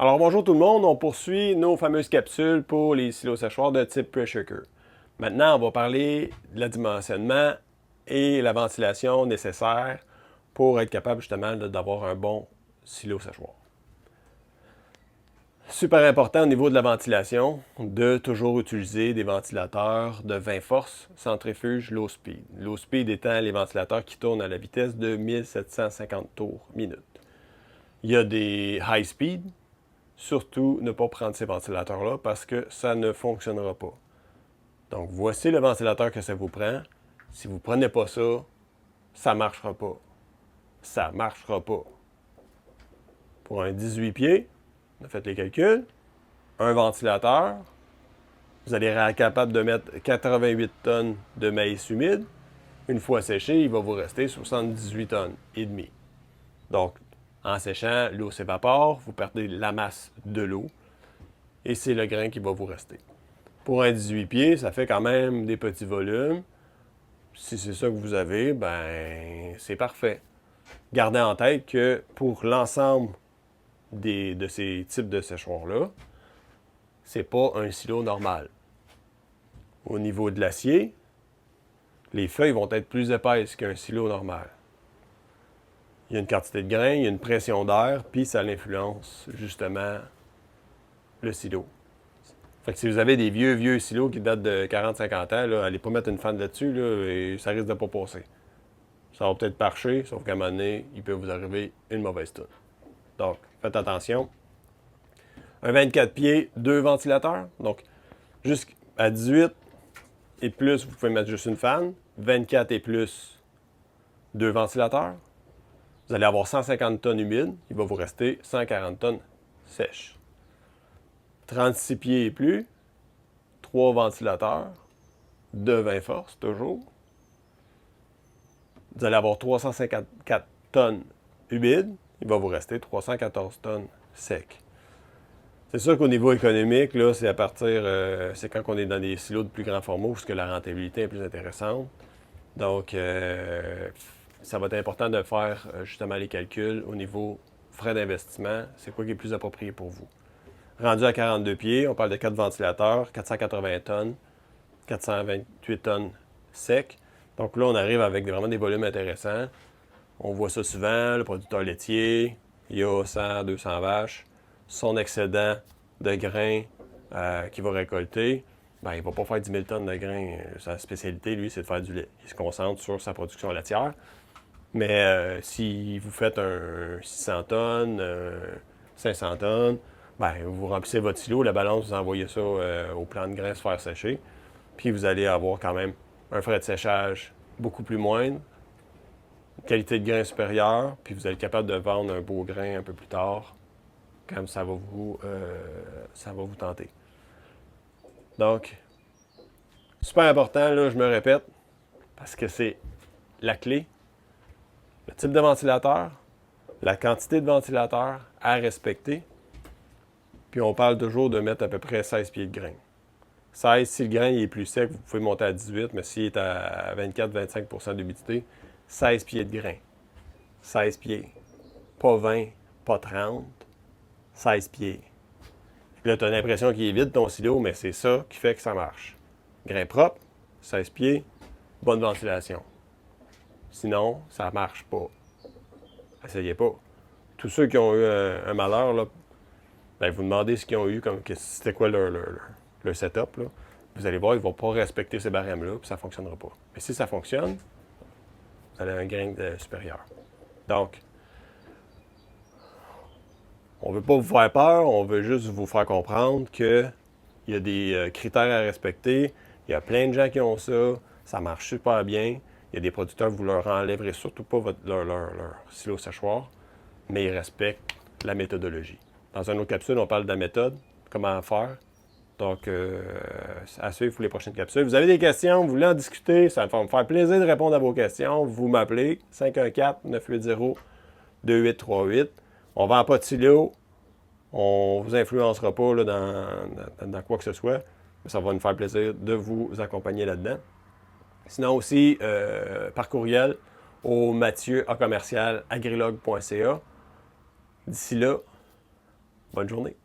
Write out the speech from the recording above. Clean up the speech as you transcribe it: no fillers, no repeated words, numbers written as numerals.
Alors bonjour tout le monde, on poursuit nos fameuses capsules pour les silos séchoirs de type pressure cooker. Maintenant, on va parler de la dimensionnement et la ventilation nécessaire pour être capable justement d'avoir un bon silo séchoir. Super important au niveau de la ventilation de toujours utiliser des ventilateurs de 20 forces, centrifuge low speed. Low speed étant les ventilateurs qui tournent à la vitesse de 1750 tours minute. Il y a des high speed. Surtout, ne pas prendre ces ventilateurs-là parce que ça ne fonctionnera pas. Donc, voici le ventilateur que ça vous prend. Si vous ne prenez pas ça, ça ne marchera pas. Ça ne marchera pas. Pour un 18 pieds, on a fait les calculs, un ventilateur, vous allez être capable de mettre 88 tonnes de maïs humide. Une fois séché, il va vous rester 78 tonnes et demi. Donc, en séchant, l'eau s'évapore, vous perdez la masse de l'eau et c'est le grain qui va vous rester. Pour un 18 pieds, ça fait quand même des petits volumes. Si c'est ça que vous avez, ben c'est parfait. Gardez en tête que pour l'ensemble de ces types de séchoirs-là, c'est pas un silo normal. Au niveau de l'acier, les feuilles vont être plus épaisses qu'un silo normal. Il y a une quantité de grains, il y a une pression d'air, puis ça influence justement le silo. Fait que si vous avez des vieux silos qui datent de 40-50 ans, là, allez pas mettre une fan là-dessus là, et ça risque de pas passer. Ça va peut-être marcher, sauf qu'à un moment donné, il peut vous arriver une mauvaise tonne. Donc, faites attention. Un 24 pieds, 2 ventilateurs. Donc, jusqu'à 18 et plus, vous pouvez mettre juste une fan. 24 et plus, 2 ventilateurs. Vous allez avoir 150 tonnes humides. Il va vous rester 140 tonnes sèches. 36 pieds et plus, 3 ventilateurs de 20 forces, toujours. Vous allez avoir 354 tonnes humides. Il va vous rester 314 tonnes secs. C'est sûr qu'au niveau économique, là, c'est à partir, c'est quand on est dans des silos de plus grand format où la rentabilité est plus intéressante. Donc, ça va être important de faire justement les calculs au niveau frais d'investissement. C'est quoi qui est plus approprié pour vous? Rendu à 42 pieds, on parle de 4 ventilateurs, 480 tonnes, 428 tonnes secs. Donc là, on arrive avec vraiment des volumes intéressants. On voit ça souvent, le producteur laitier, il y a 100, 200 vaches, son excédent de grains qu'il va récolter, ben, il ne va pas faire 10 000 tonnes de grains. Sa spécialité, lui, c'est de faire du lait. Il se concentre sur sa production laitière. Mais si vous faites un 600 tonnes, 500 tonnes, ben, vous remplissez votre silo, la balance, vous envoyez ça au plan de grains se faire sécher. Puis vous allez avoir quand même un frais de séchage beaucoup plus moindre, qualité de grain supérieure, puis vous allez être capable de vendre un beau grain un peu plus tard, comme ça va vous tenter. Donc, super important, là, je me répète, parce que c'est la clé. Le type de ventilateur, la quantité de ventilateur à respecter, puis on parle toujours de mettre à peu près 16 pieds de grain. 16, si le grain est plus sec, vous pouvez monter à 18, mais s'il est à 24-25 d'humidité, 16 pieds de grain. 16 pieds. Pas 20, pas 30, 16 pieds. Là, tu as l'impression qu'il est vide ton silo, mais c'est ça qui fait que ça marche. Grain propre, 16 pieds, bonne ventilation. Sinon, ça ne marche pas. Essayez pas. Tous ceux qui ont eu un malheur, là, ben, vous demandez ce qu'ils ont eu, c'était quoi leur setup. Là. Vous allez voir, ils ne vont pas respecter ces barèmes-là, puis ça ne fonctionnera pas. Mais si ça fonctionne, vous avez un grain supérieur. Donc, on ne veut pas vous faire peur, on veut juste vous faire comprendre qu'il y a des critères à respecter. Il y a plein de gens qui ont ça marche super bien. Il y a des producteurs, vous leur enlèverez surtout pas leur silo séchoir, mais ils respectent la méthodologie. Dans une autre capsule, on parle de la méthode, comment faire. Donc, à suivre pour les prochaines capsules. Vous avez des questions, vous voulez en discuter, ça va me faire plaisir de répondre à vos questions. Vous m'appelez 514-980-2838. On vend pas de silo. On ne vous influencera pas là, dans quoi que ce soit. Mais ça va nous faire plaisir de vous accompagner là-dedans. Sinon aussi, par courriel au mathieu@agrilog.ca. D'ici là, Bonne journée.